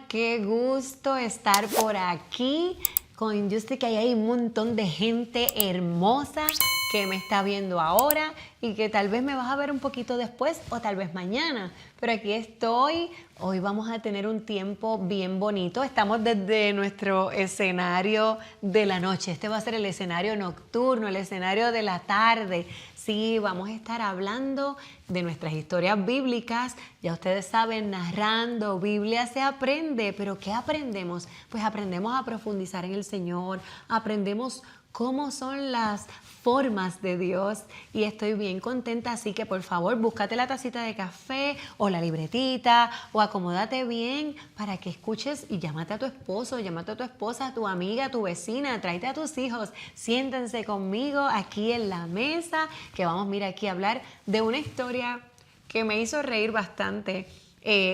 qué gusto estar por aquí. Yo sé que hay un montón de gente hermosa que me está viendo ahora y que tal vez me vas a ver un poquito después o tal vez mañana. Pero aquí estoy. Hoy vamos a tener un tiempo bien bonito. Estamos desde nuestro escenario de la noche. Este va a ser el escenario nocturno, el escenario de la tarde. Sí, vamos a estar hablando de nuestras historias bíblicas. Ya ustedes saben, narrando Biblia se aprende. ¿Pero qué aprendemos? Pues aprendemos a profundizar en el Señor. Aprendemos cómo son las formas de Dios y estoy bien contenta, así que por favor búscate la tacita de café o la libretita o acomódate bien para que escuches y llámate a tu esposo, llámate a tu esposa, a tu amiga, a tu vecina, tráete a tus hijos, siéntense conmigo aquí en la mesa que vamos, mira, aquí a hablar de una historia que me hizo reír bastante.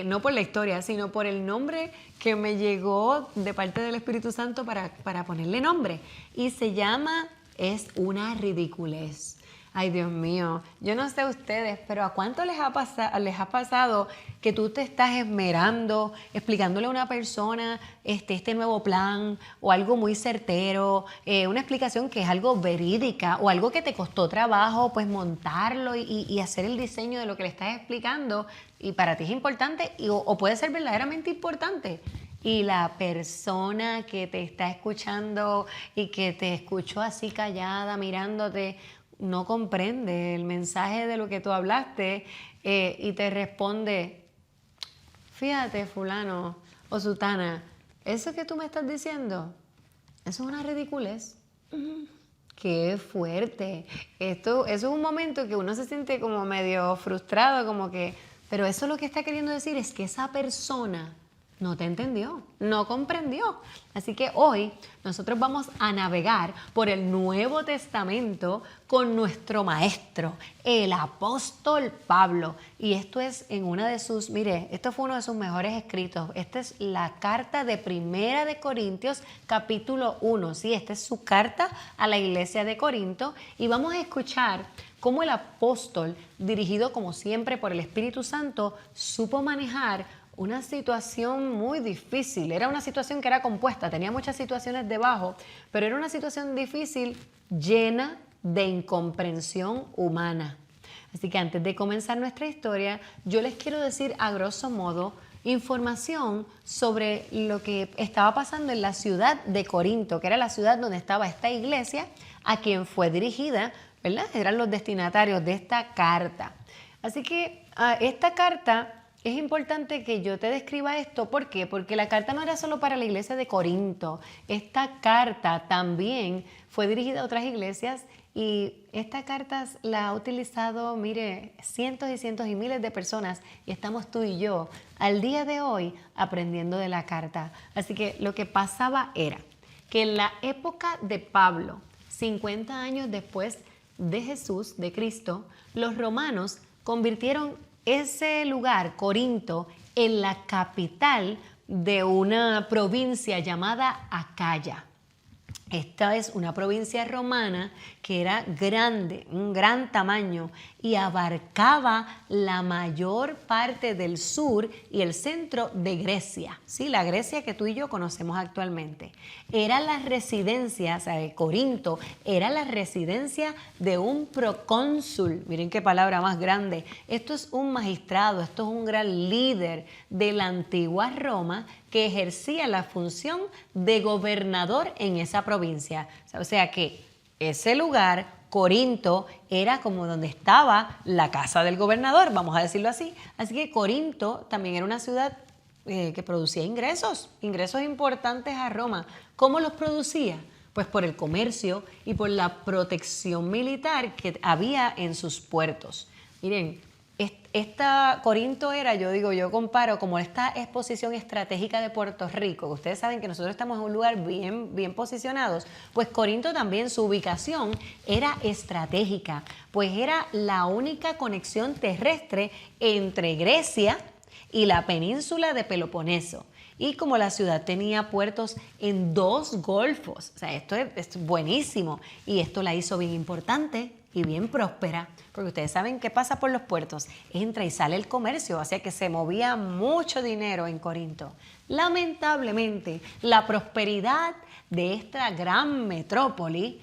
No por la historia, sino por el nombre que me llegó de parte del Espíritu Santo para ponerle nombre. Y se llama Es una ridiculez. Ay, Dios mío, yo no sé ustedes, pero ¿a cuánto les ha pasado que tú te estás esmerando, explicándole a una persona este nuevo plan o algo muy certero, una explicación que es algo verídica o algo que te costó trabajo, pues montarlo y hacer el diseño de lo que le estás explicando y para ti es importante o puede ser verdaderamente importante? Y la persona que te está escuchando y que te escuchó así callada, mirándote, no comprende el mensaje de lo que tú hablaste y te responde, fíjate fulano o sutana, eso que tú me estás diciendo, eso es una ridiculez. Qué fuerte. Eso es un momento que uno se siente como medio frustrado, como que, pero eso lo que está queriendo decir es que esa persona no te entendió, no comprendió. Así que hoy nosotros vamos a navegar por el Nuevo Testamento con nuestro maestro, el apóstol Pablo. Y esto es en una de sus, mire, esto fue uno de sus mejores escritos. Esta es la carta de Primera de Corintios, capítulo 1. Sí, esta es su carta a la iglesia de Corinto. Y vamos a escuchar cómo el apóstol, dirigido como siempre por el Espíritu Santo, supo manejar una situación muy difícil. Era una situación que era compuesta, tenía muchas situaciones debajo, pero era una situación difícil llena de incomprensión humana. Así que antes de comenzar nuestra historia, yo les quiero decir a grosso modo información sobre lo que estaba pasando en la ciudad de Corinto, que era la ciudad donde estaba esta iglesia, a quien fue dirigida, ¿verdad? Eran los destinatarios de esta carta. Así que esta carta, es importante que yo te describa esto. ¿Por qué? Porque la carta no era solo para la iglesia de Corinto. Esta carta también fue dirigida a otras iglesias y esta carta la ha utilizado, mire, cientos y cientos y miles de personas y estamos tú y yo al día de hoy aprendiendo de la carta. Así que lo que pasaba era que en la época de Pablo, 50 años después de Jesús, de Cristo, los romanos convirtieron ese lugar, Corinto, en la capital de una provincia llamada Acaya. Esta es una provincia romana que era grande, un gran tamaño y abarcaba la mayor parte del sur y el centro de Grecia, ¿sí? La Grecia que tú y yo conocemos actualmente. Era la residencia, o sea, Corinto era la residencia de un procónsul. Miren qué palabra más grande. Esto es un magistrado, esto es un gran líder de la antigua Roma que ejercía la función de gobernador en esa provincia. O sea que ese lugar, Corinto, era como donde estaba la casa del gobernador, vamos a decirlo así. Así que Corinto también era una ciudad que producía ingresos importantes a Roma. ¿Cómo los producía? Pues por el comercio y por la protección militar que había en sus puertos. Miren, Corinto era, yo comparo como esta exposición estratégica de Puerto Rico, que ustedes saben que nosotros estamos en un lugar bien posicionados, pues Corinto también, su ubicación era estratégica, pues era la única conexión terrestre entre Grecia y la península de Peloponeso. Y como la ciudad tenía puertos en 2 golfos, o sea, esto es buenísimo y esto la hizo bien importante. y bien próspera, porque ustedes saben qué pasa por los puertos, entra y sale el comercio, o sea que se movía mucho dinero en Corinto. Lamentablemente, la prosperidad de esta gran metrópoli,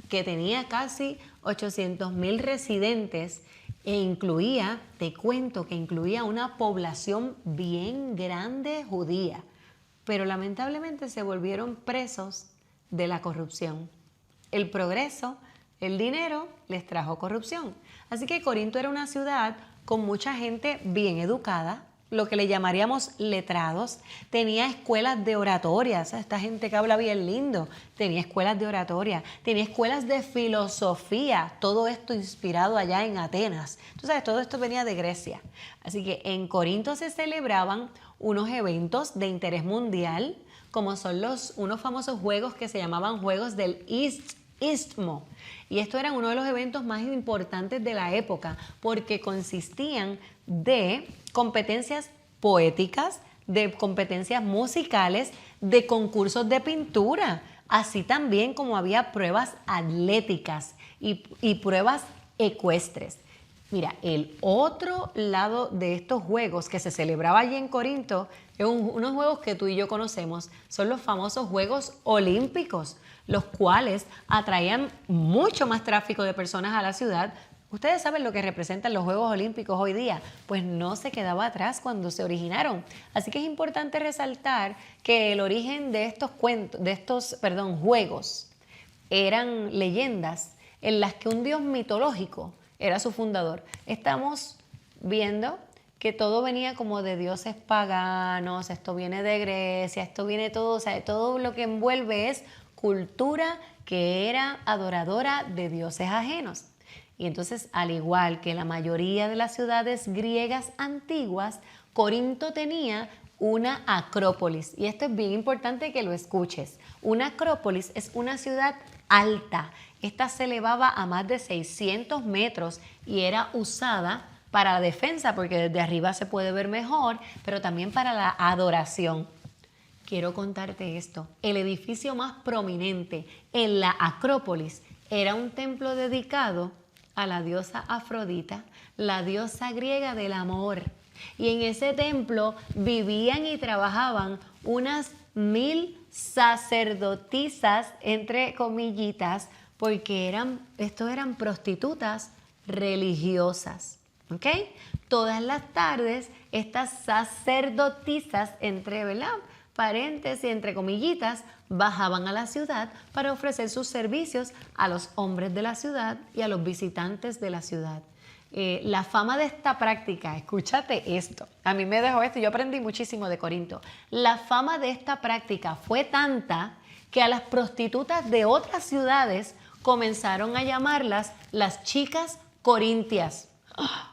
que tenía casi 800,000 residentes, e incluía, te cuento que incluía una población bien grande judía, pero lamentablemente se volvieron presos de la corrupción. El progreso, el dinero, les trajo corrupción. Así que Corinto era una ciudad con mucha gente bien educada, lo que le llamaríamos letrados. Tenía escuelas de oratoria, o sea, esta gente que habla bien lindo, tenía escuelas de oratoria, tenía escuelas de filosofía, todo esto inspirado allá en Atenas. Tú sabes, todo esto venía de Grecia. Así que en Corinto se celebraban unos eventos de interés mundial, como son unos famosos juegos que se llamaban Juegos del Istmo. Y esto eran uno de los eventos más importantes de la época porque consistían de competencias poéticas, de competencias musicales, de concursos de pintura, así también como había pruebas atléticas y pruebas ecuestres. Mira, el otro lado de estos juegos que se celebraba allí en Corinto, es unos juegos que tú y yo conocemos, son los famosos Juegos Olímpicos, los cuales atraían mucho más tráfico de personas a la ciudad. Ustedes saben lo que representan los Juegos Olímpicos hoy día, pues no se quedaba atrás cuando se originaron. Así que es importante resaltar que el origen de estos juegos eran leyendas en las que un dios mitológico era su fundador. Estamos viendo que todo venía como de dioses paganos, esto viene de Grecia, esto viene todo, o sea, todo lo que envuelve es cultura que era adoradora de dioses ajenos. Y entonces, al igual que la mayoría de las ciudades griegas antiguas, Corinto tenía una acrópolis. Y esto es bien importante que lo escuches. Una acrópolis es una ciudad alta. Esta se elevaba a más de 600 metros y era usada para la defensa, porque desde arriba se puede ver mejor, pero también para la adoración. Quiero contarte esto. El edificio más prominente en la Acrópolis era un templo dedicado a la diosa Afrodita, la diosa griega del amor. Y en ese templo vivían y trabajaban unas 1,000 sacerdotisas, entre comillitas, porque eran prostitutas religiosas. ¿Ok? Todas las tardes estas sacerdotisas, ¿verdad?, paréntesis, entre comillitas, bajaban a la ciudad para ofrecer sus servicios a los hombres de la ciudad y a los visitantes de la ciudad. La fama de esta práctica, escúchate esto, a mí me dejó esto, yo aprendí muchísimo de Corinto. La fama de esta práctica fue tanta que a las prostitutas de otras ciudades comenzaron a llamarlas las chicas corintias.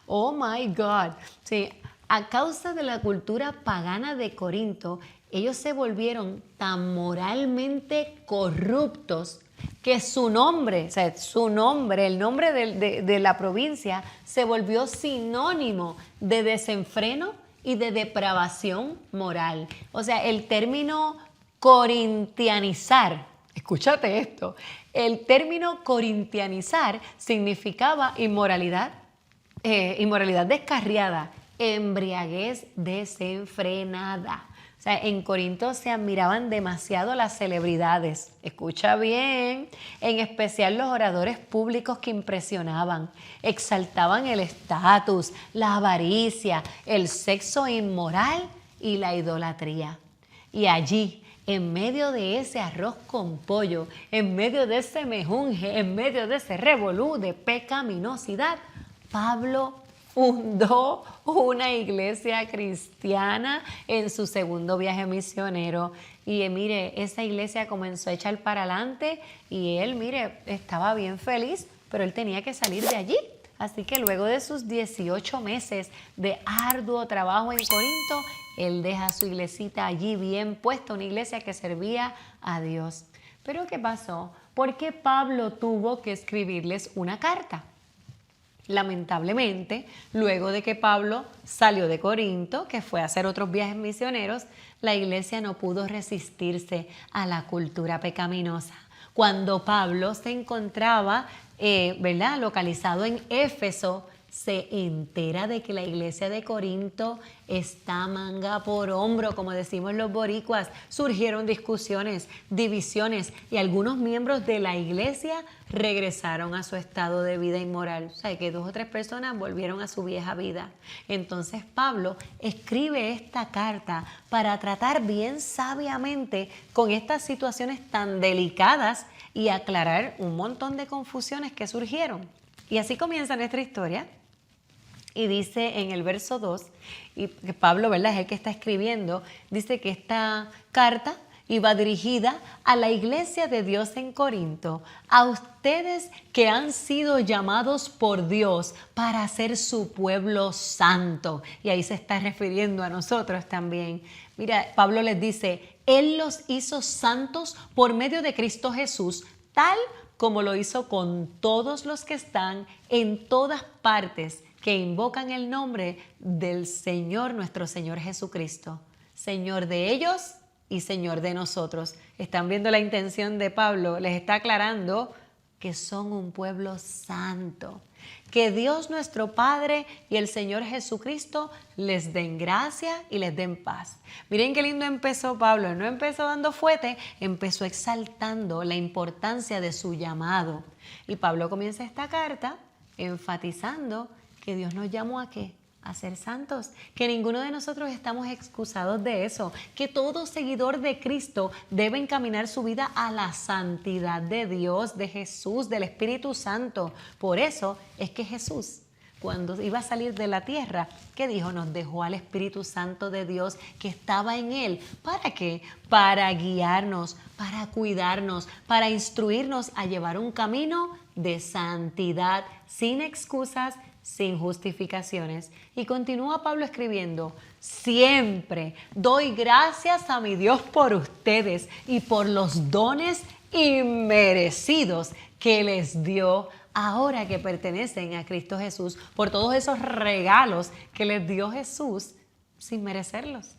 Oh my God. Sí, a causa de la cultura pagana de Corinto, ellos se volvieron tan moralmente corruptos que su nombre, o sea, el nombre de la provincia, se volvió sinónimo de desenfreno y de depravación moral. O sea, el término corintianizar, escúchate esto, el término corintianizar significaba inmoralidad descarriada, embriaguez desenfrenada. O sea, en Corinto se admiraban demasiado las celebridades. Escucha bien, en especial los oradores públicos que impresionaban, exaltaban el estatus, la avaricia, el sexo inmoral y la idolatría. Y allí, en medio de ese arroz con pollo, en medio de ese mejunje, en medio de ese revolú de pecaminosidad, Pablo fundó una iglesia cristiana en su segundo viaje misionero. Y mire, esa iglesia comenzó a echar para adelante y él, mire, estaba bien feliz, pero él tenía que salir de allí. Así que luego de sus 18 meses de arduo trabajo en Corinto, él deja su iglesita allí bien puesta, una iglesia que servía a Dios. Pero ¿qué pasó? ¿Por qué Pablo tuvo que escribirles una carta? Lamentablemente, luego de que Pablo salió de Corinto, que fue a hacer otros viajes misioneros, la iglesia no pudo resistirse a la cultura pecaminosa. Cuando Pablo se encontraba, ¿verdad?, localizado en Éfeso, se entera de que la iglesia de Corinto está manga por hombro, como decimos los boricuas. Surgieron discusiones, divisiones y algunos miembros de la iglesia regresaron a su estado de vida inmoral. O sea, que 2 o 3 personas volvieron a su vieja vida. Entonces Pablo escribe esta carta para tratar bien sabiamente con estas situaciones tan delicadas y aclarar un montón de confusiones que surgieron. Y así comienza nuestra historia. Y dice en el verso 2, y que Pablo, ¿verdad?, es el que está escribiendo, dice que esta carta iba dirigida a la iglesia de Dios en Corinto, a ustedes que han sido llamados por Dios para ser su pueblo santo. Y ahí se está refiriendo a nosotros también. Mira, Pablo les dice, Él los hizo santos por medio de Cristo Jesús, tal como lo hizo con todos los que están en todas partes, que invocan el nombre del Señor, nuestro Señor Jesucristo. Señor de ellos y Señor de nosotros. Están viendo la intención de Pablo, les está aclarando que son un pueblo santo. Que Dios nuestro Padre y el Señor Jesucristo les den gracia y les den paz. Miren qué lindo empezó Pablo, no empezó dando fuete, empezó exaltando la importancia de su llamado. Y Pablo comienza esta carta enfatizando que Dios nos llamó ¿a qué? A ser santos, que ninguno de nosotros estamos excusados de eso, que todo seguidor de Cristo debe encaminar su vida a la santidad de Dios, de Jesús, del Espíritu Santo. Por eso es que Jesús, cuando iba a salir de la tierra, ¿qué dijo? Nos dejó al Espíritu Santo de Dios que estaba en Él. ¿Para qué? Para guiarnos, para cuidarnos, para instruirnos a llevar un camino de santidad, sin excusas, sin justificaciones. Y continúa Pablo escribiendo, siempre doy gracias a mi Dios por ustedes y por los dones inmerecidos que les dio ahora que pertenecen a Cristo Jesús, por todos esos regalos que les dio Jesús sin merecerlos.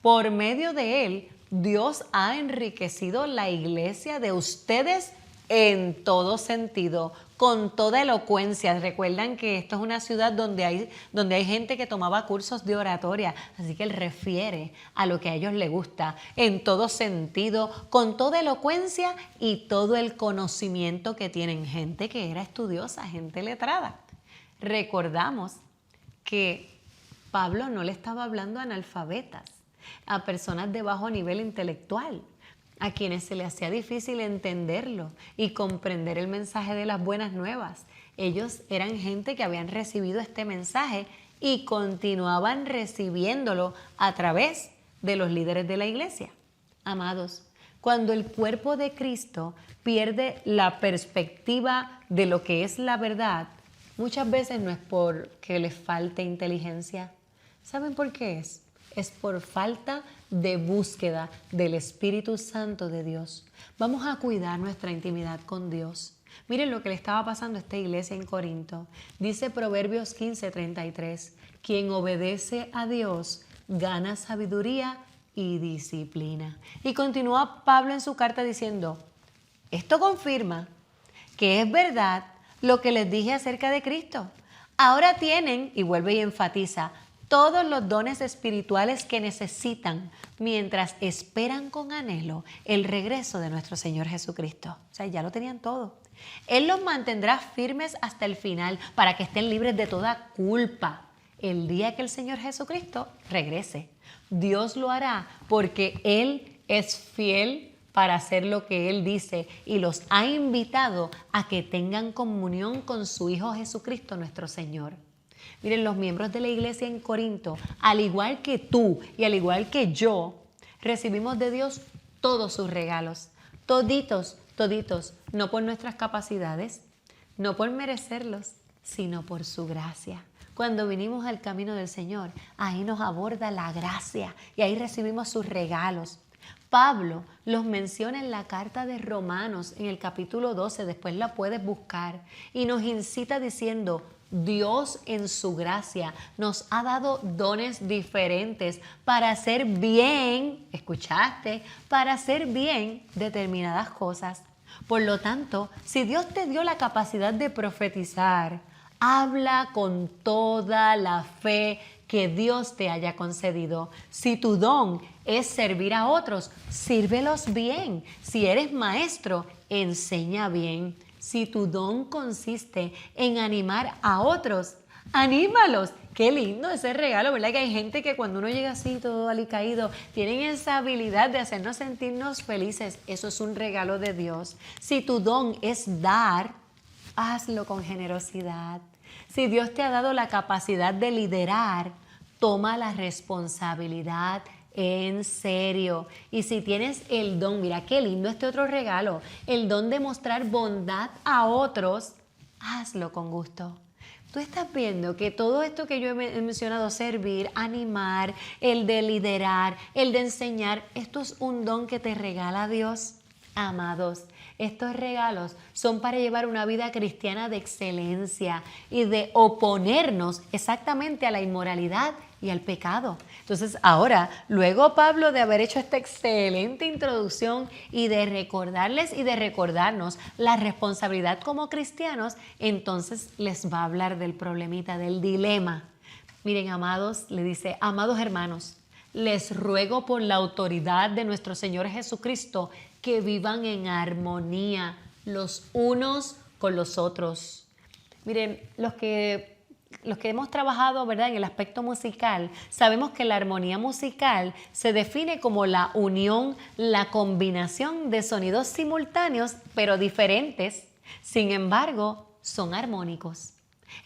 Por medio de Él, Dios ha enriquecido la iglesia de ustedes en todo sentido, con toda elocuencia. Recuerdan que esto es una ciudad donde hay gente que tomaba cursos de oratoria, así que él refiere a lo que a ellos les gusta, en todo sentido, con toda elocuencia y todo el conocimiento que tienen. Gente que era estudiosa, gente letrada. Recordamos que Pablo no le estaba hablando a analfabetas, a personas de bajo nivel intelectual, a quienes se les hacía difícil entenderlo y comprender el mensaje de las buenas nuevas. Ellos eran gente que habían recibido este mensaje y continuaban recibiéndolo a través de los líderes de la iglesia. Amados, cuando el cuerpo de Cristo pierde la perspectiva de lo que es la verdad, muchas veces no es porque les falte inteligencia. ¿Saben por qué es? Es por falta de búsqueda del Espíritu Santo de Dios. Vamos a cuidar nuestra intimidad con Dios. Miren lo que le estaba pasando a esta iglesia en Corinto. Dice Proverbios 15:33, quien obedece a Dios gana sabiduría y disciplina. Y continúa Pablo en su carta diciendo, esto confirma que es verdad lo que les dije acerca de Cristo. Ahora tienen, y vuelve y enfatiza, todos los dones espirituales que necesitan mientras esperan con anhelo el regreso de nuestro Señor Jesucristo. O sea, ya lo tenían todo. Él los mantendrá firmes hasta el final para que estén libres de toda culpa el día que el Señor Jesucristo regrese. Dios lo hará porque Él es fiel para hacer lo que Él dice y los ha invitado a que tengan comunión con su Hijo Jesucristo, nuestro Señor. Miren, los miembros de la iglesia en Corinto, al igual que tú y al igual que yo, recibimos de Dios todos sus regalos, toditos, no por nuestras capacidades, no por merecerlos, sino por su gracia. Cuando vinimos al camino del Señor, ahí nos aborda la gracia y ahí recibimos sus regalos. Pablo los menciona en la carta de Romanos, en el capítulo 12, después la puedes buscar, y nos incita diciendo, Dios en su gracia nos ha dado dones diferentes para hacer bien, ¿escuchaste? Para hacer bien determinadas cosas. Por lo tanto, si Dios te dio la capacidad de profetizar, habla con toda la fe que Dios te haya concedido. Si tu don es servir a otros, sírvelos bien. Si eres maestro, enseña bien. Si tu don consiste en animar a otros, anímalos. Qué lindo ese regalo, ¿verdad? Que hay gente que cuando uno llega así todo alicaído, tienen esa habilidad de hacernos sentirnos felices. Eso es un regalo de Dios. Si tu don es dar, hazlo con generosidad. Si Dios te ha dado la capacidad de liderar, toma la responsabilidad en serio. Y si tienes el don, mira qué lindo este otro regalo, el don de mostrar bondad a otros, hazlo con gusto. Tú estás viendo que todo esto que yo he mencionado, servir, animar, el de liderar, el de enseñar, esto es un don que te regala Dios. Amados, estos regalos son para llevar una vida cristiana de excelencia y de oponernos exactamente a la inmoralidad y al pecado. Entonces ahora, luego Pablo de haber hecho esta excelente introducción y de recordarles y de recordarnos la responsabilidad como cristianos, entonces les va a hablar del problemita, del dilema. Miren, amados, le dice, amados hermanos, les ruego por la autoridad de nuestro Señor Jesucristo que vivan en armonía los unos con los otros. Miren, los que hemos trabajado, ¿verdad?, en el aspecto musical, sabemos que la armonía musical se define como la unión, la combinación de sonidos simultáneos, pero diferentes. Sin embargo, son armónicos.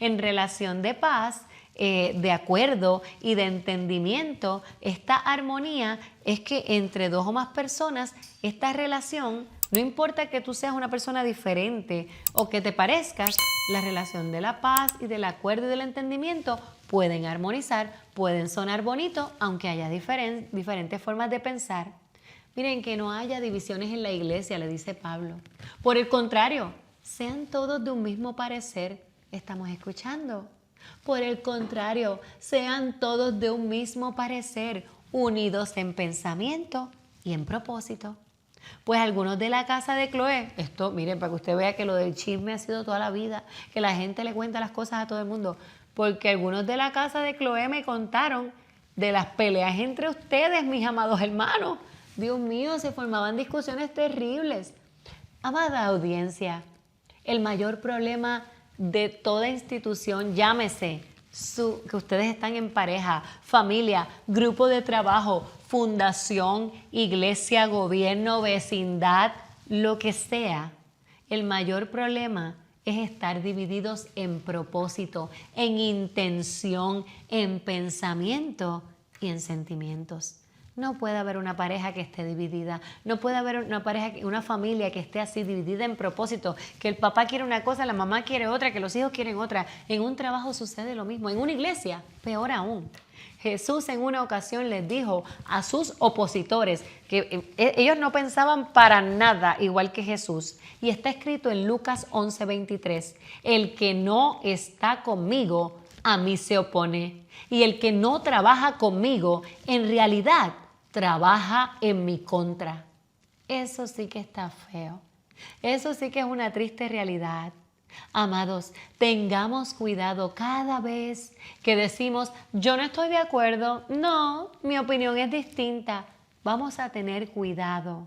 En relación de paz, de acuerdo y de entendimiento, esta armonía es que entre dos o más personas, esta relación, no importa que tú seas una persona diferente o que te parezcas, la relación de la paz y del acuerdo y del entendimiento pueden armonizar, pueden sonar bonito, aunque haya diferentes formas de pensar. Miren, que no haya divisiones en la iglesia, le dice Pablo. Por el contrario, sean todos de un mismo parecer. ¿Estamos escuchando? Por el contrario, sean todos de un mismo parecer, unidos en pensamiento y en propósito. Pues algunos de la casa de Cloé, esto miren para que usted vea que lo del chisme ha sido toda la vida, que la gente le cuenta las cosas a todo el mundo, porque algunos de la casa de Cloé me contaron de las peleas entre ustedes, mis amados hermanos. Dios mío, se formaban discusiones terribles. Amada audiencia, el mayor problema de toda institución, llámese que ustedes están en pareja, familia, grupo de trabajo, fundación, iglesia, gobierno, vecindad, lo que sea, el mayor problema es estar divididos en propósito, en intención, en pensamiento y en sentimientos. No puede haber una pareja que esté dividida, no puede haber una familia que esté así dividida en propósito, que el papá quiere una cosa, la mamá quiere otra, que los hijos quieren otra. En un trabajo sucede lo mismo, en una iglesia, peor aún. Jesús en una ocasión les dijo a sus opositores que ellos no pensaban para nada igual que Jesús. Y está escrito en Lucas 11:23, el que no está conmigo, a mí se opone. Y el que no trabaja conmigo, en realidad trabaja en mi contra. Eso sí que está feo. Eso sí que es una triste realidad. Amados, tengamos cuidado cada vez que decimos, yo no estoy de acuerdo, no, mi opinión es distinta. Vamos a tener cuidado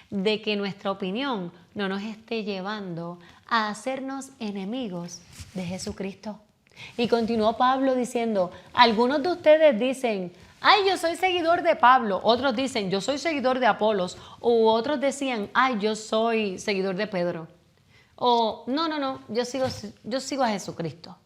de que nuestra opinión no nos esté llevando a hacernos enemigos de Jesucristo. Y continuó Pablo diciendo, algunos de ustedes dicen, ay, yo soy seguidor de Pablo. Otros dicen, yo soy seguidor de Apolos. O otros decían, ay, yo soy seguidor de Pedro. O, no, yo sigo a Jesucristo.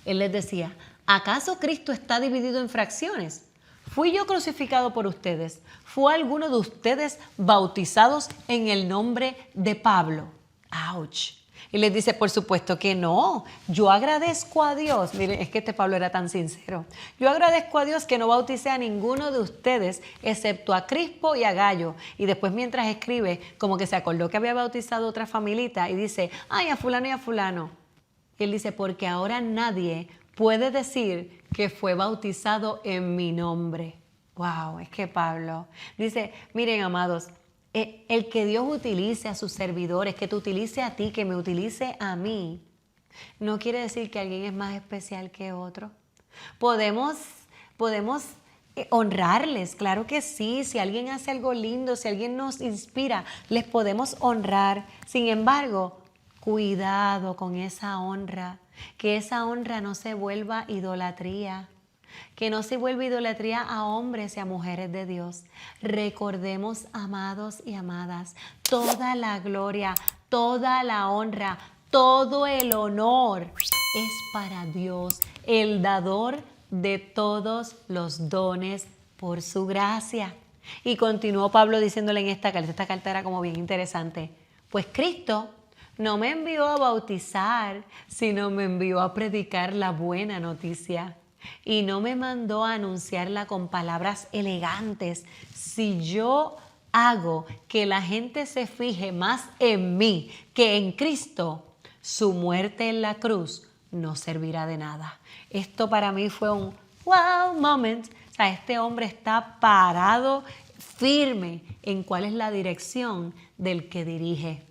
Él les decía, ¿acaso Cristo está dividido en fracciones? ¿Fui yo crucificado por ustedes? ¿Fue alguno de ustedes bautizados en el nombre de Pablo? ¡Auch! Y les dice, por supuesto que no. Yo agradezco a Dios. Miren, es que este Pablo era tan sincero. Yo agradezco a Dios que no bauticé a ninguno de ustedes, excepto a Crispo y a Gallo. Y después mientras escribe, como que se acordó que había bautizado otra familita y dice, ay, a fulano y a fulano. Y él dice, porque ahora nadie puede decir que fue bautizado en mi nombre. Wow, es que Pablo dice, miren, amados, el que Dios utilice a sus servidores, que te utilice a ti, que me utilice a mí, no quiere decir que alguien es más especial que otro. Podemos honrarles, claro que sí. Si alguien hace algo lindo, si alguien nos inspira, les podemos honrar. Sin embargo, cuidado con esa honra, que esa honra no se vuelva idolatría, que no se vuelva idolatría a hombres y a mujeres de Dios. Recordemos, amados y amadas, toda la gloria, toda la honra, todo el honor es para Dios, el dador de todos los dones por su gracia. Y continuó Pablo diciéndole en esta carta era como bien interesante, pues Cristo no me envió a bautizar, sino me envió a predicar la buena noticia. Y no me mandó a anunciarla con palabras elegantes. Si yo hago que la gente se fije más en mí que en Cristo, su muerte en la cruz no servirá de nada. Esto para mí fue un wow moment. O sea, este hombre está parado firme en cuál es la dirección del que dirige.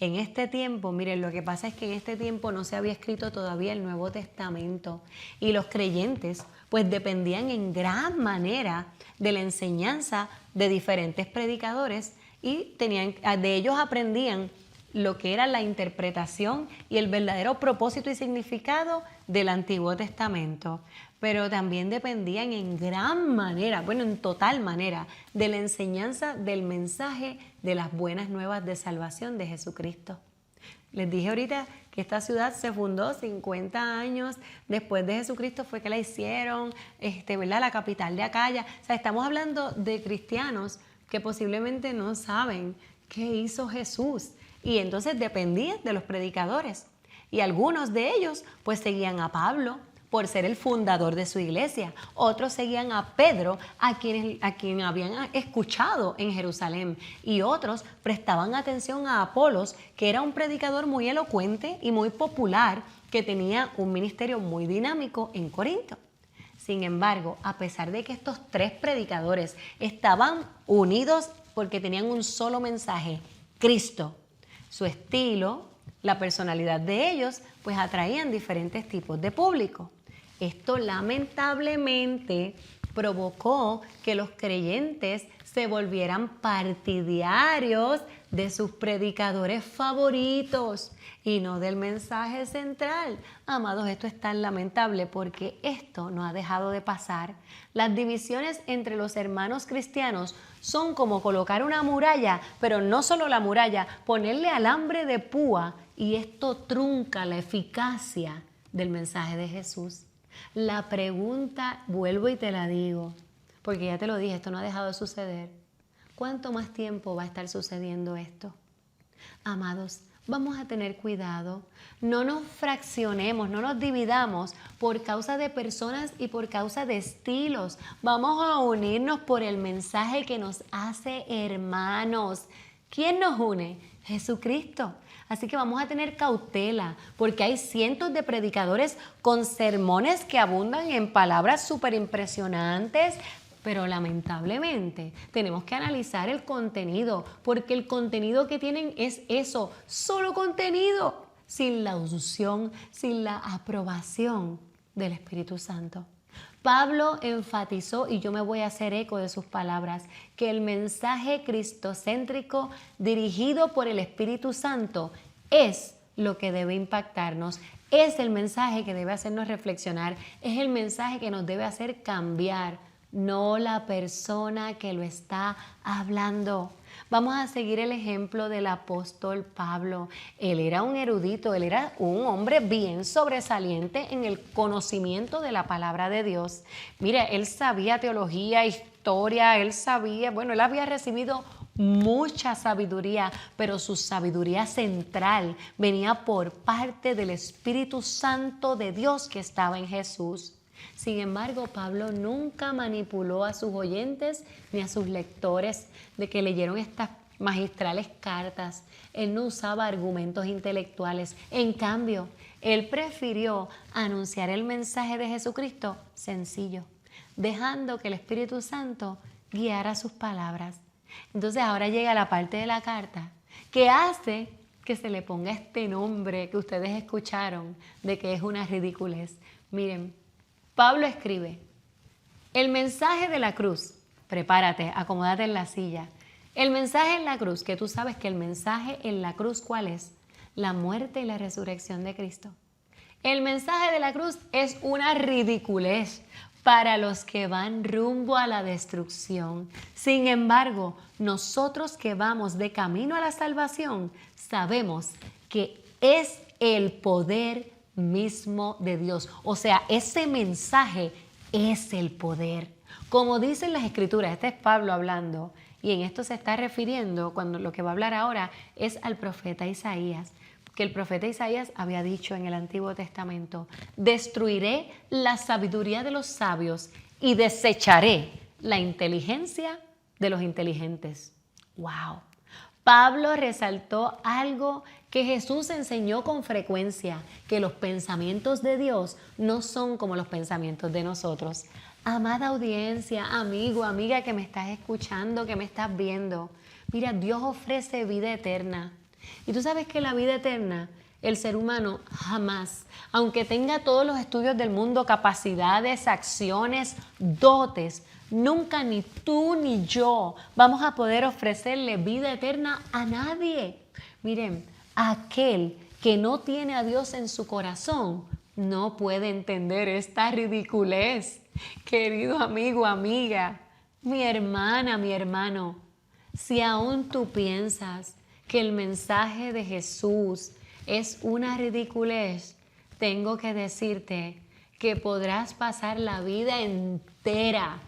En este tiempo, miren, lo que pasa es que en este tiempo no se había escrito todavía el Nuevo Testamento y los creyentes pues dependían en gran manera de la enseñanza de diferentes predicadores y de ellos aprendían lo que era la interpretación y el verdadero propósito y significado del Antiguo Testamento, pero también dependían en gran manera, bueno, en total manera, de la enseñanza del mensaje de las buenas nuevas de salvación de Jesucristo. Les dije ahorita que esta ciudad se fundó 50 años después de Jesucristo, fue que la hicieron, ¿verdad? La capital de Acaya. O sea, estamos hablando de cristianos que posiblemente no saben qué hizo Jesús y entonces dependían de los predicadores. Y algunos de ellos pues seguían a Pablo por ser el fundador de su iglesia. Otros seguían a Pedro, a quien habían escuchado en Jerusalén. Y otros prestaban atención a Apolos, que era un predicador muy elocuente y muy popular, que tenía un ministerio muy dinámico en Corinto. Sin embargo, a pesar de que estos tres predicadores estaban unidos porque tenían un solo mensaje, Cristo, su estilo, la personalidad de ellos, pues atraían diferentes tipos de público. Esto lamentablemente provocó que los creyentes se volvieran partidarios de sus predicadores favoritos y no del mensaje central. Amados, esto es tan lamentable porque esto no ha dejado de pasar. Las divisiones entre los hermanos cristianos son como colocar una muralla, pero no solo la muralla, ponerle alambre de púa y esto trunca la eficacia del mensaje de Jesús. La pregunta, vuelvo y te la digo, porque ya te lo dije, esto no ha dejado de suceder. ¿Cuánto más tiempo va a estar sucediendo esto? Amados, vamos a tener cuidado. No nos fraccionemos, no nos dividamos por causa de personas y por causa de estilos. Vamos a unirnos por el mensaje que nos hace hermanos. ¿Quién nos une? Jesucristo. Así que vamos a tener cautela porque hay cientos de predicadores con sermones que abundan en palabras súper impresionantes, pero lamentablemente tenemos que analizar el contenido porque el contenido que tienen es eso, solo contenido, sin la unción, sin la aprobación del Espíritu Santo. Pablo enfatizó, y yo me voy a hacer eco de sus palabras, que el mensaje cristocéntrico dirigido por el Espíritu Santo es lo que debe impactarnos, es el mensaje que debe hacernos reflexionar, es el mensaje que nos debe hacer cambiar, no la persona que lo está hablando. Vamos a seguir el ejemplo del apóstol Pablo. Él era un erudito, él era un hombre bien sobresaliente en el conocimiento de la palabra de Dios. Mire, él sabía teología, historia, él había recibido mucha sabiduría, pero su sabiduría central venía por parte del Espíritu Santo de Dios que estaba en Jesús. Sin embargo, Pablo nunca manipuló a sus oyentes ni a sus lectores de que leyeron estas magistrales cartas. Él no usaba argumentos intelectuales. En cambio, él prefirió anunciar el mensaje de Jesucristo sencillo, dejando que el Espíritu Santo guiara sus palabras. Entonces ahora llega la parte de la carta que hace que se le ponga este nombre que ustedes escucharon de que es una ridiculez. Miren, Pablo escribe, el mensaje de la cruz, prepárate, acomódate en la silla. El mensaje en la cruz, que tú sabes que el mensaje en la cruz, ¿cuál es? La muerte y la resurrección de Cristo. El mensaje de la cruz es una ridiculez para los que van rumbo a la destrucción. Sin embargo, nosotros que vamos de camino a la salvación, sabemos que es el poder mismo de Dios. O sea, ese mensaje es el poder. Como dicen las Escrituras, este es Pablo hablando, y en esto se está refiriendo, cuando lo que va a hablar ahora es al profeta Isaías, que el profeta Isaías había dicho en el Antiguo Testamento, destruiré la sabiduría de los sabios y desecharé la inteligencia de los inteligentes. ¡Wow! Pablo resaltó algo que Jesús enseñó con frecuencia, que los pensamientos de Dios no son como los pensamientos de nosotros. Amada audiencia, amigo, amiga que me estás escuchando, que me estás viendo, mira, Dios ofrece vida eterna. Y tú sabes que la vida eterna, el ser humano jamás, aunque tenga todos los estudios del mundo, capacidades, acciones, dotes, nunca ni tú ni yo vamos a poder ofrecerle vida eterna a nadie. Miren, aquel que no tiene a Dios en su corazón no puede entender esta ridiculez. Querido amigo, amiga, mi hermana, mi hermano, si aún tú piensas que el mensaje de Jesús es una ridiculez, tengo que decirte que podrás pasar la vida entera,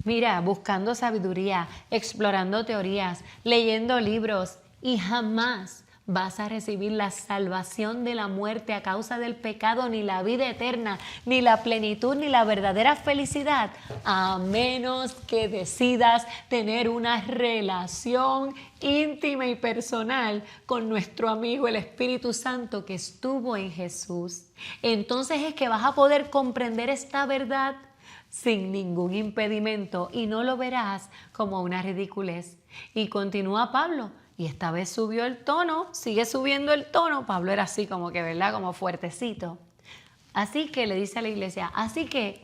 mira, buscando sabiduría, explorando teorías, leyendo libros y jamás vas a recibir la salvación de la muerte a causa del pecado, ni la vida eterna, ni la plenitud, ni la verdadera felicidad, a menos que decidas tener una relación íntima y personal con nuestro amigo el Espíritu Santo que estuvo en Jesús. Entonces es que vas a poder comprender esta verdad sin ningún impedimento y no lo verás como una ridiculez. Y continúa Pablo. Y esta vez subió el tono, sigue subiendo el tono. Pablo era así como que, ¿verdad? Como fuertecito. Así que le dice a la iglesia, así que,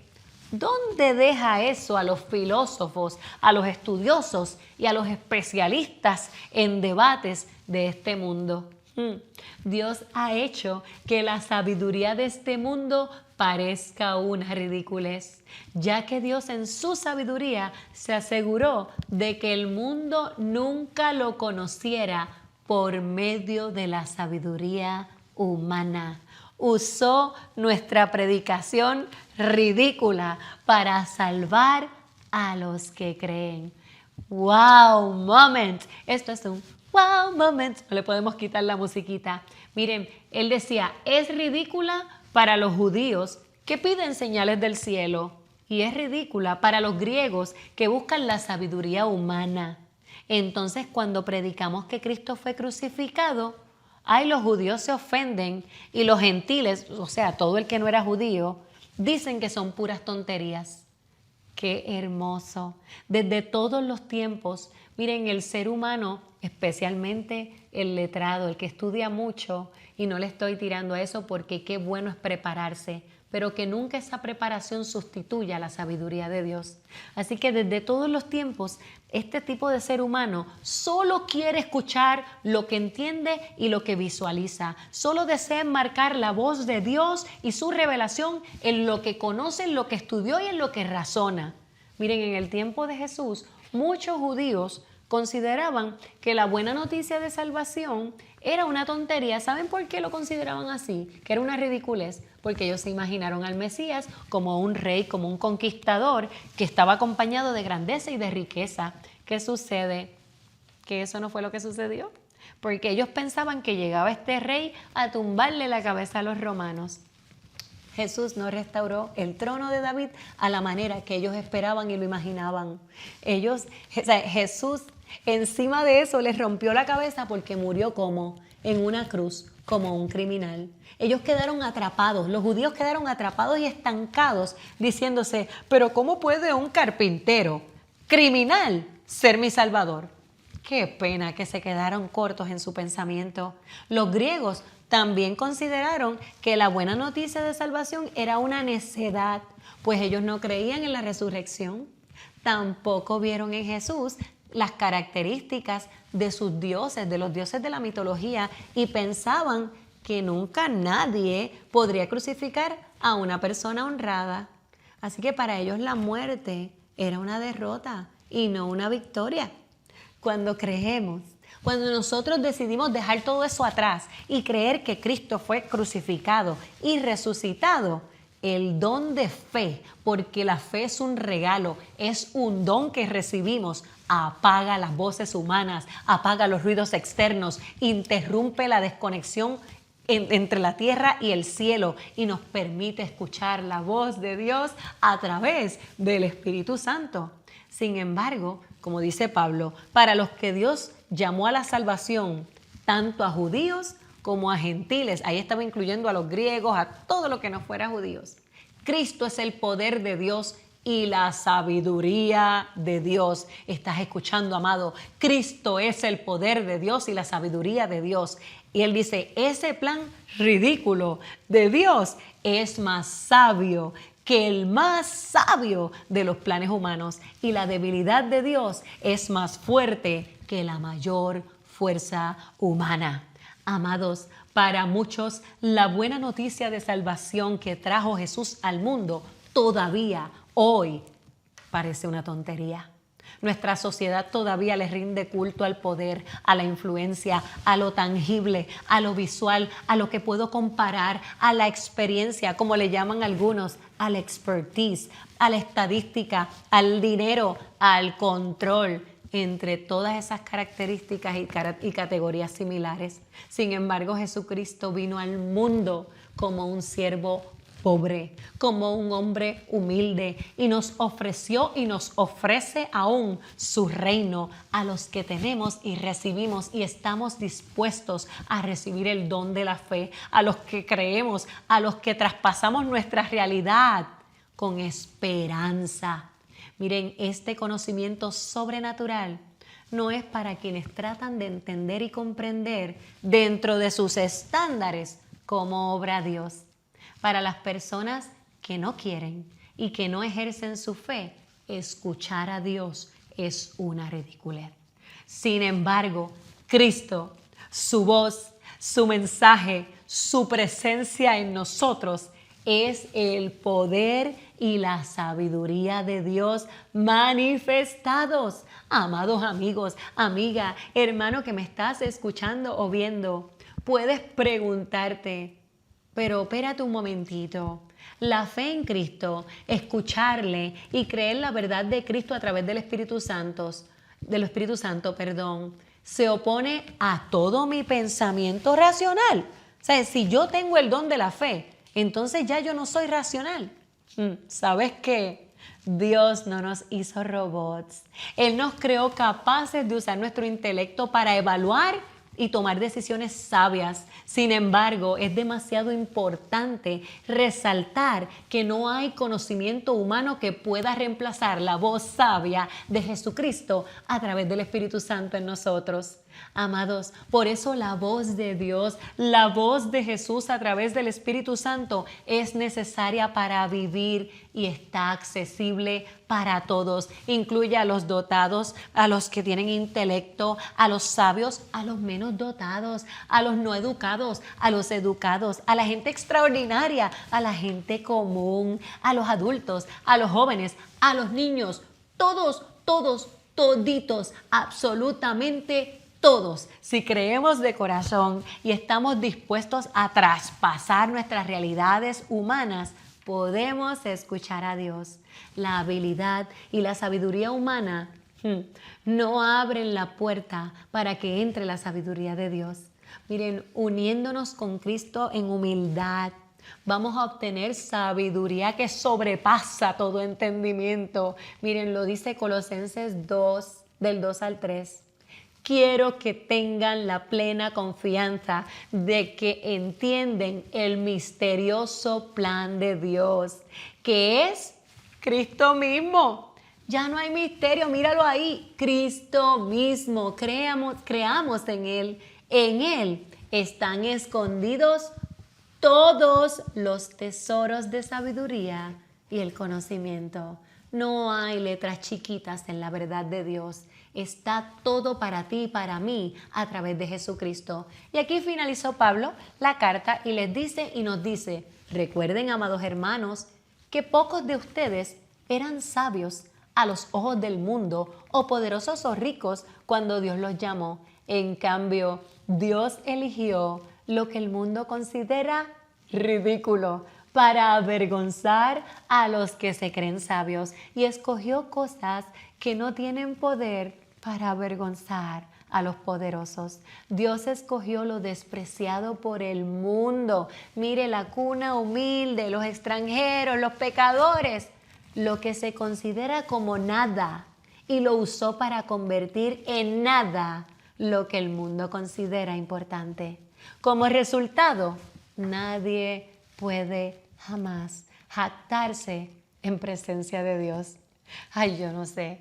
¿dónde deja eso a los filósofos, a los estudiosos y a los especialistas en debates de este mundo? Dios ha hecho que la sabiduría de este mundo parezca una ridiculez, ya que Dios en su sabiduría se aseguró de que el mundo nunca lo conociera por medio de la sabiduría humana. Usó nuestra predicación ridícula para salvar a los que creen. ¡Wow! Moment. Esto es un wow moment. No le podemos quitar la musiquita. Miren, él decía, es ridícula para los judíos que piden señales del cielo y es ridícula para los griegos que buscan la sabiduría humana. Entonces, cuando predicamos que Cristo fue crucificado, los judíos se ofenden y los gentiles, o sea, todo el que no era judío, dicen que son puras tonterías. ¡Qué hermoso! Desde todos los tiempos, miren, el ser humano, especialmente el letrado, el que estudia mucho, y no le estoy tirando a eso porque qué bueno es prepararse, pero que nunca esa preparación sustituya la sabiduría de Dios. Así que desde todos los tiempos, este tipo de ser humano solo quiere escuchar lo que entiende y lo que visualiza. Solo desea enmarcar la voz de Dios y su revelación en lo que conoce, en lo que estudió y en lo que razona. Miren, en el tiempo de Jesús, muchos judíos consideraban que la buena noticia de salvación era una tontería. ¿Saben por qué lo consideraban así? Que era una ridiculez. Porque ellos se imaginaron al Mesías como un rey, como un conquistador que estaba acompañado de grandeza y de riqueza. ¿Qué sucede? Que eso no fue lo que sucedió. Porque ellos pensaban que llegaba este rey a tumbarle la cabeza a los romanos. Jesús no restauró el trono de David a la manera que ellos esperaban y lo imaginaban. Jesús encima de eso les rompió la cabeza porque murió como en una cruz, como un criminal. Ellos quedaron atrapados, los judíos quedaron atrapados y estancados diciéndose, pero ¿cómo puede un carpintero criminal ser mi Salvador. Qué pena que se quedaron cortos en su pensamiento. Los griegos también consideraron que la buena noticia de salvación era una necedad, pues ellos no creían en la resurrección. Tampoco vieron en Jesús las características de sus dioses, de los dioses de la mitología, y pensaban que nunca nadie podría crucificar a una persona honrada. Así que para ellos la muerte era una derrota y no una victoria. Cuando creemos, cuando nosotros decidimos dejar todo eso atrás y creer que Cristo fue crucificado y resucitado, el don de fe, porque la fe es un regalo, es un don que recibimos, apaga las voces humanas, apaga los ruidos externos, interrumpe la desconexión entre la tierra y el cielo y nos permite escuchar la voz de Dios a través del Espíritu Santo. Sin embargo, como dice Pablo, para los que Dios llamó a la salvación, tanto a judíos como a gentiles, ahí estaba incluyendo a los griegos, a todo lo que no fuera judíos. Cristo es el poder de Dios y la sabiduría de Dios. ¿Estás escuchando, amado? Cristo es el poder de Dios y la sabiduría de Dios. Y él dice, ese plan ridículo de Dios es más sabio que el más sabio de los planes humanos. Y la debilidad de Dios es más fuerte que la mayor fuerza humana. Amados, para muchos, la buena noticia de salvación que trajo Jesús al mundo todavía hoy parece una tontería. Nuestra sociedad todavía le rinde culto al poder, a la influencia, a lo tangible, a lo visual, a lo que puedo comparar, a la experiencia, como le llaman algunos, a la expertise, a la estadística, al dinero, al control, entre todas esas características y categorías similares. Sin embargo, Jesucristo vino al mundo como un siervo pobre, como un hombre humilde, y nos ofreció y nos ofrece aún su reino a los que tenemos y recibimos y estamos dispuestos a recibir el don de la fe, a los que creemos, a los que traspasamos nuestra realidad con esperanza. Miren, este conocimiento sobrenatural no es para quienes tratan de entender y comprender dentro de sus estándares cómo obra Dios. Para las personas que no quieren y que no ejercen su fe, escuchar a Dios es una ridiculez. Sin embargo, Cristo, su voz, su mensaje, su presencia en nosotros es el poder y la sabiduría de Dios manifestados. Amados amigos, amiga, hermano que me estás escuchando o viendo, puedes preguntarte, pero espérate un momentito. La fe en Cristo, escucharle y creer la verdad de Cristo a través del Espíritu Santo, se opone a todo mi pensamiento racional. O sea, si yo tengo el don de la fe, entonces ya yo no soy racional. ¿Sabes qué? Dios no nos hizo robots. Él nos creó capaces de usar nuestro intelecto para evaluar y tomar decisiones sabias. Sin embargo, es demasiado importante resaltar que no hay conocimiento humano que pueda reemplazar la voz sabia de Jesucristo a través del Espíritu Santo en nosotros. Amados, por eso la voz de Dios, la voz de Jesús a través del Espíritu Santo es necesaria para vivir y está accesible para todos. Incluye a los dotados, a los que tienen intelecto, a los sabios, a los menos dotados, a los no educados, a los educados, a la gente extraordinaria, a la gente común, a los adultos, a los jóvenes, a los niños, todos, toditos, absolutamente todos, si creemos de corazón y estamos dispuestos a traspasar nuestras realidades humanas, podemos escuchar a Dios. La habilidad y la sabiduría humana no abren la puerta para que entre la sabiduría de Dios. Miren, uniéndonos con Cristo en humildad, vamos a obtener sabiduría que sobrepasa todo entendimiento. Miren, lo dice Colosenses 2, del 2 al 3. Quiero que tengan la plena confianza de que entienden el misterioso plan de Dios, que es Cristo mismo. Ya no hay misterio, míralo ahí. Cristo mismo, creamos en Él. En Él están escondidos todos los tesoros de sabiduría y el conocimiento. No hay letras chiquitas en la verdad de Dios. Está todo para ti y para mí a través de Jesucristo. Y aquí finalizó Pablo la carta y les dice y nos dice, recuerden, amados hermanos, que pocos de ustedes eran sabios a los ojos del mundo o poderosos o ricos cuando Dios los llamó. En cambio, Dios eligió lo que el mundo considera ridículo para avergonzar a los que se creen sabios y escogió cosas que no tienen poder para avergonzar a los poderosos. Dios escogió lo despreciado por el mundo. Mire, la cuna humilde, los extranjeros, los pecadores, lo que se considera como nada, y lo usó para convertir en nada lo que el mundo considera importante. Como resultado, nadie puede jamás jactarse en presencia de Dios. Ay, yo no sé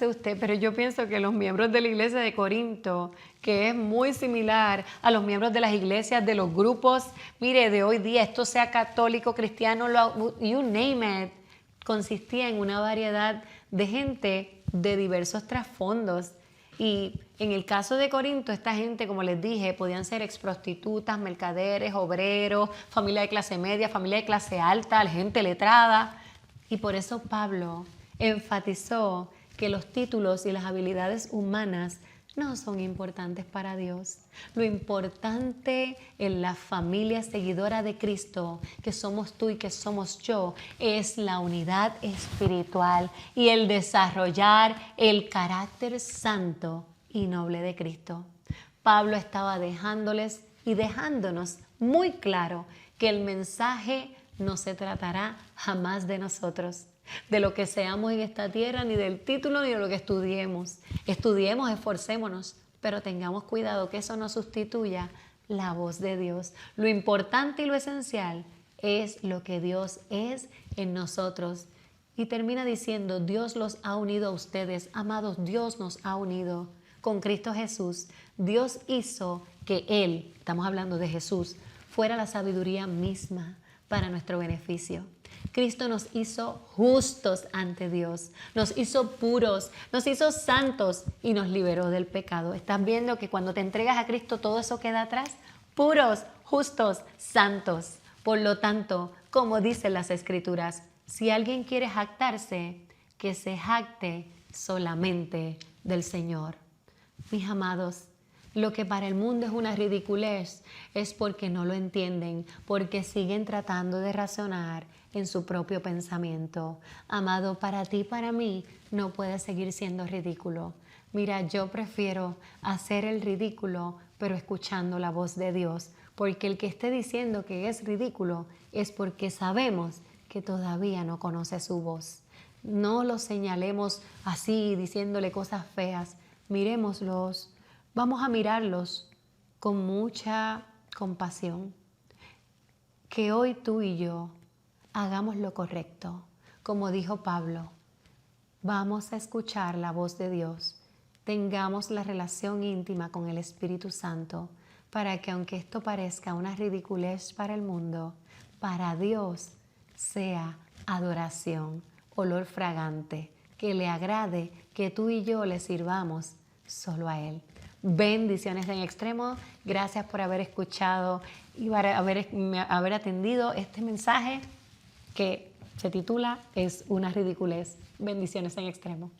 usted, pero yo pienso que los miembros de la iglesia de Corinto, que es muy similar a los miembros de las iglesias, de los grupos, mire, de hoy día, esto sea católico, cristiano, you name it, consistía en una variedad de gente de diversos trasfondos. Y en el caso de Corinto, esta gente, como les dije, podían ser exprostitutas, mercaderes, obreros, familia de clase media, familia de clase alta, gente letrada. Y por eso Pablo enfatizó que los títulos y las habilidades humanas no son importantes para Dios. Lo importante en la familia seguidora de Cristo, que somos tú y que somos yo, es la unidad espiritual y el desarrollar el carácter santo y noble de Cristo. Pablo estaba dejándoles y dejándonos muy claro que el mensaje no se tratará jamás de nosotros, de lo que seamos en esta tierra, ni del título, ni de lo que estudiemos. Estudiemos, esforcémonos, pero tengamos cuidado que eso no sustituya la voz de Dios. Lo importante y lo esencial es lo que Dios es en nosotros. Y termina diciendo, Dios los ha unido a ustedes. Amados, Dios nos ha unido con Cristo Jesús. Dios hizo que Él, estamos hablando de Jesús, fuera la sabiduría misma para nuestro beneficio. Cristo nos hizo justos ante Dios, nos hizo puros, nos hizo santos y nos liberó del pecado. ¿Estás viendo que cuando te entregas a Cristo todo eso queda atrás? Puros, justos, santos. Por lo tanto, como dicen las Escrituras, si alguien quiere jactarse, que se jacte solamente del Señor. Mis amados, lo que para el mundo es una ridiculez es porque no lo entienden, porque siguen tratando de razonar en su propio pensamiento. Amado, para ti y para mí no puede seguir siendo ridículo. Mira, yo prefiero hacer el ridículo, pero escuchando la voz de Dios, porque el que esté diciendo que es ridículo es porque sabemos que todavía no conoce su voz. No lo señalemos así, diciéndole cosas feas. Miremoslos. Vamos a mirarlos con mucha compasión. Que hoy tú y yo hagamos lo correcto. Como dijo Pablo, vamos a escuchar la voz de Dios. Tengamos la relación íntima con el Espíritu Santo para que aunque esto parezca una ridiculez para el mundo, para Dios sea adoración, olor fragante, que le agrade que tú y yo le sirvamos solo a Él. Bendiciones en extremo. Gracias por haber escuchado y por haber atendido este mensaje que se titula Es una ridiculez. Bendiciones en extremo.